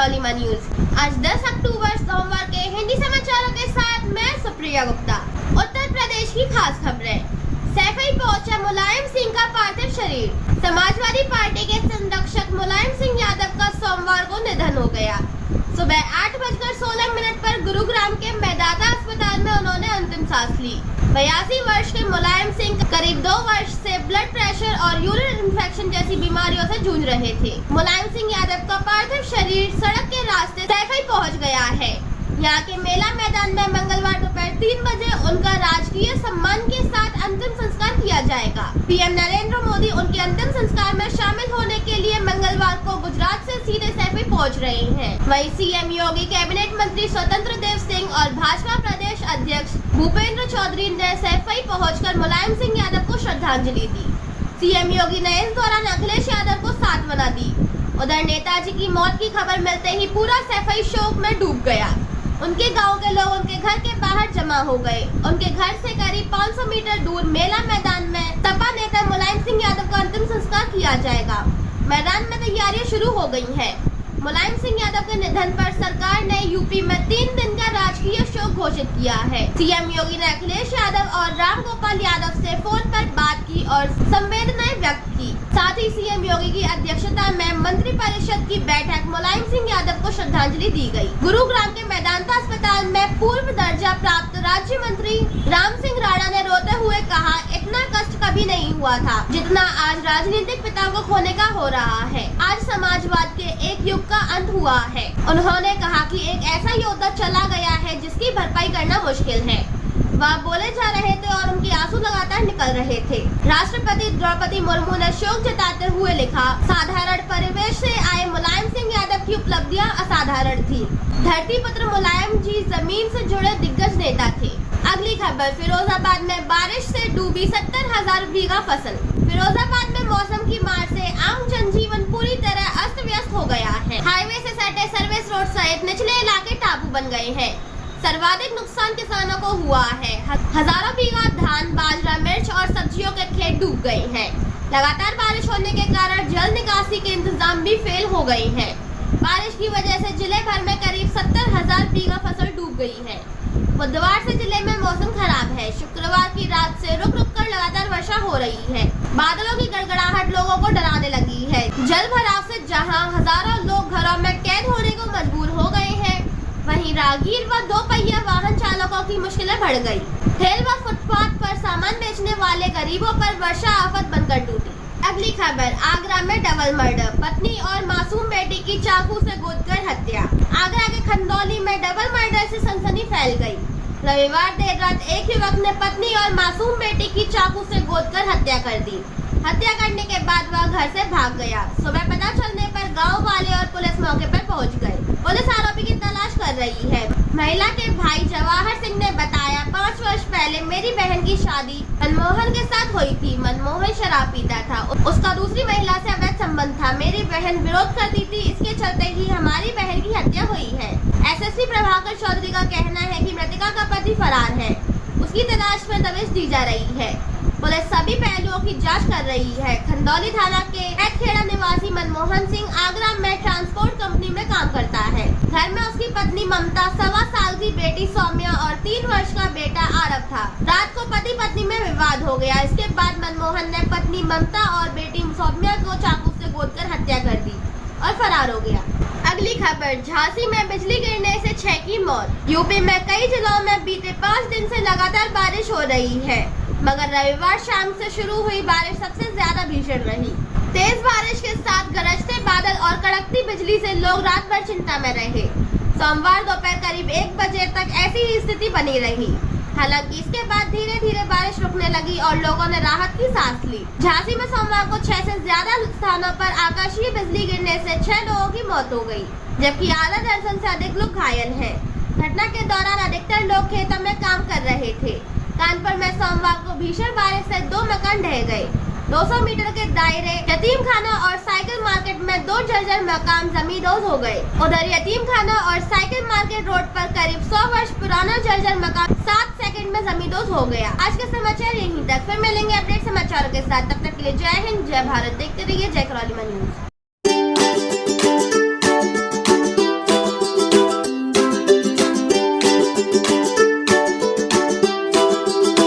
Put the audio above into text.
करौलीमा news. आज 10 अक्टूबर सोमवार के हिंदी समाचारों के साथ मैं सुप्रिया गुप्ता। उत्तर प्रदेश की खास खबरें। सैफई पहुंचा मुलायम सिंह का पार्थिव शरीर। समाजवादी पार्टी के संरक्षक मुलायम सिंह यादव का सोमवार को निधन हो गया। सुबह 8:16 पर गुरुग्राम के मेदांता अस्पताल में उन्होंने अंतिम सांस ली। 82 वर्ष के मुलायम सिंह करीब 2 वर्ष से ब्लड प्रेशर और यूरिन इन्फेक्शन जैसी बीमारियों से जूझ रहे थे। मुलायम सिंह यादव का पार्थिव शरीर सड़क के रास्ते सैफई पहुंच गया है। यहाँ के मेला मैदान में मंगलवार दोपहर 3 बजे उनका राजकीय सम्मान के साथ अंतिम संस्कार किया जाएगा। पीएम नरेंद्र मोदी उनके अंतिम संस्कार में शामिल होने के लिए मंगलवार को गुजरात से सीधे सैफई पहुंच रहे हैं। वहीं सीएम योगी, कैबिनेट मंत्री स्वतंत्र देव सिंह और भाजपा प्रदेश अध्यक्ष भूपेंद्र चौधरी ने सैफई पहुंचकर मुलायम सिंह यादव को श्रद्धांजलि दी। सीएम योगी ने इस दौरान अखिलेश यादव को सांत्वना दी। उधर नेताजी की मौत की खबर मिलते ही पूरा सैफई शोक में डूब गया। उनके गांव के लोग उनके घर के बाहर जमा हो गए। उनके घर से करीब 500 मीटर दूर मेला मैदान में सपा नेता मुलायम सिंह यादव का अंतिम संस्कार किया जाएगा। मैदान में तैयारियां शुरू हो गई हैं। मुलायम सिंह यादव के निधन पर सरकार ने यूपी में 3 दिन का राजकीय शोक घोषित किया है। सीएम योगी ने अखिलेश यादव और राम गोपाल यादव से फोन पर बात की और संवेदनाएं व्यक्त की। साथ ही सीएम योगी की अध्यक्षता में मंत्रिपरिषद की बैठक मुलायम सिंह यादव को श्रद्धांजलि दी गई। गुरुग्राम के मेदांता अस्पताल में पूर्व दर्जा प्राप्त राज्य मंत्री राम सिंह राणा ने रोते हुए कहा, इतना कष्ट कभी नहीं हुआ था जितना आज राजनीतिक पिता को खोने का हो रहा है। आज समाजवाद के एक युग का अंत हुआ है। उन्होंने कहा कि एक ऐसा योद्धा चला गया है जिसकी भरपाई करना मुश्किल है। वह बोले जा रहे थे और उनके आंसू लगातार निकल रहे थे। राष्ट्रपति द्रौपदी मुर्मू ने शोक जताते हुए लिखा, साधारण परिवेश से आए मुलायम सिंह यादव की उपलब्धियां असाधारण थी। धरती पुत्र मुलायम जी जमीन से जुड़े दिग्गज नेता थे। अगली खबर, फिरोजाबाद में बारिश से डूबी 70,000 बीघा फसल। फिरोजाबाद में मौसम की मार से आम जनजीवन पूरी तरह अस्त व्यस्त हो गया है। हाईवे से सटे सर्विस रोड सहित निचले इलाके टापू बन गए हैं। सर्वाधिक नुकसान किसानों को हुआ है। हजारों बीघा धान, बाजरा, मिर्च और सब्जियों के खेत डूब गए हैं। लगातार बारिश होने के कारण जल निकासी के इंतजाम भी फेल हो गए हैं। बारिश की वजह से जिले भर में करीब 70,000 बीघा फसल डूब गई है। बुधवार से जिले में मौसम खराब है। शुक्रवार की रात से रुक रुक कर लगातार वर्षा हो रही है। बादलों की गड़गड़ाहट लोगों को डराने लगी है। जल भराव से जहां हजारों लोग घरों में कैद होने को मजबूर हो गए हैं, वहीं राहगीर व 2 पहिया वाहन चालकों की मुश्किलें बढ़ गई। ठेल व फुटपाथ पर सामान बेचने वाले गरीबों पर वर्षा आफत बनकर टूटी। अगली खबर, आगरा में डबल मर्डर, पत्नी और मासूम बेटी की चाकू से गोदकर हत्या। आगरा के खंदौली में डबल मर्डर से सनसनी फैल गई। रविवार देर रात एक युवक ने पत्नी और मासूम बेटी की चाकू से गोदकर हत्या कर दी। हत्या करने के बाद वह घर से भाग गया। सुबह पता चलने पर गांव वाले और पुलिस मौके पर पहुंच गए। पुलिस आरोपी की तलाश कर रही है। महिला के भाई जवाहर सिंह ने बताया, 5 वर्ष पहले मेरी बहन की शादी मनमोहन के साथ हुई थी। मनमोहन शराब पीता था। उसका दूसरी महिला से अवैध संबंध था। मेरी बहन विरोध करती थी, इसके चलते ही हमारी बहन की हत्या हुई है। एसएसपी प्रभाकर चौधरी का कहना है कि मृतका का पति फरार है। उसकी तलाश में दबिश दी जा रही है। पुलिस सभी पहलुओं की जांच कर रही है। खंदौली थाना के खेड़ा निवासी मनमोहन सिंह आगरा में ट्रांसपोर्ट कंपनी में काम करता है। घर में उसकी पत्नी ममता, 1.25 साल की बेटी सौम्या और 3 वर्ष का बेटा आरव था। रात को पति पत्नी में विवाद हो गया। इसके बाद मनमोहन ने पत्नी ममता और बेटी सौम्या को चाकू से गोदकर हत्या कर दी और फरार हो गया। अगली खबर, झांसी में बिजली गिरने से 6 की मौत। यूपी में कई जिलों में बीते 5 दिन से लगातार बारिश हो रही है, मगर रविवार शाम से शुरू हुई बारिश सबसे ज्यादा भीषण रही। तेज बारिश के साथ गरजते बादल और कड़कती बिजली से लोग रात भर चिंता में रहे। सोमवार दोपहर करीब 1 बजे तक ऐसी ही स्थिति बनी रही। हालांकि इसके बाद धीरे धीरे बारिश रुकने लगी और लोगों ने राहत की सांस ली। झांसी में सोमवार को 6 से ज्यादा स्थानों पर आकाशीय बिजली गिरने से 6 लोगों की मौत हो गई, जबकि आधा दर्जन से अधिक लोग घायल हैं। घटना के दौरान अधिकतर लोग खेतों में काम कर रहे थे। कानपुर में सोमवार को भीषण बारिश से 2 मकान ढह गए। 200 मीटर के दायरे यतीम खाना और साइकिल मार्केट में 2 जर्जर मकान जमींदोज हो गए। उधर यतीम खाना और साइकिल मार्केट रोड पर करीब 100 वर्ष पुराना जर्जर मकान 7 सेकंड में जमींदोज हो गया। आज के समाचार यहीं तक, फिर मिलेंगे अपडेट समाचारों के साथ। तब तक के लिए जय हिंद, जय भारत। देखते रहिए जय करौलीमा न्यूज।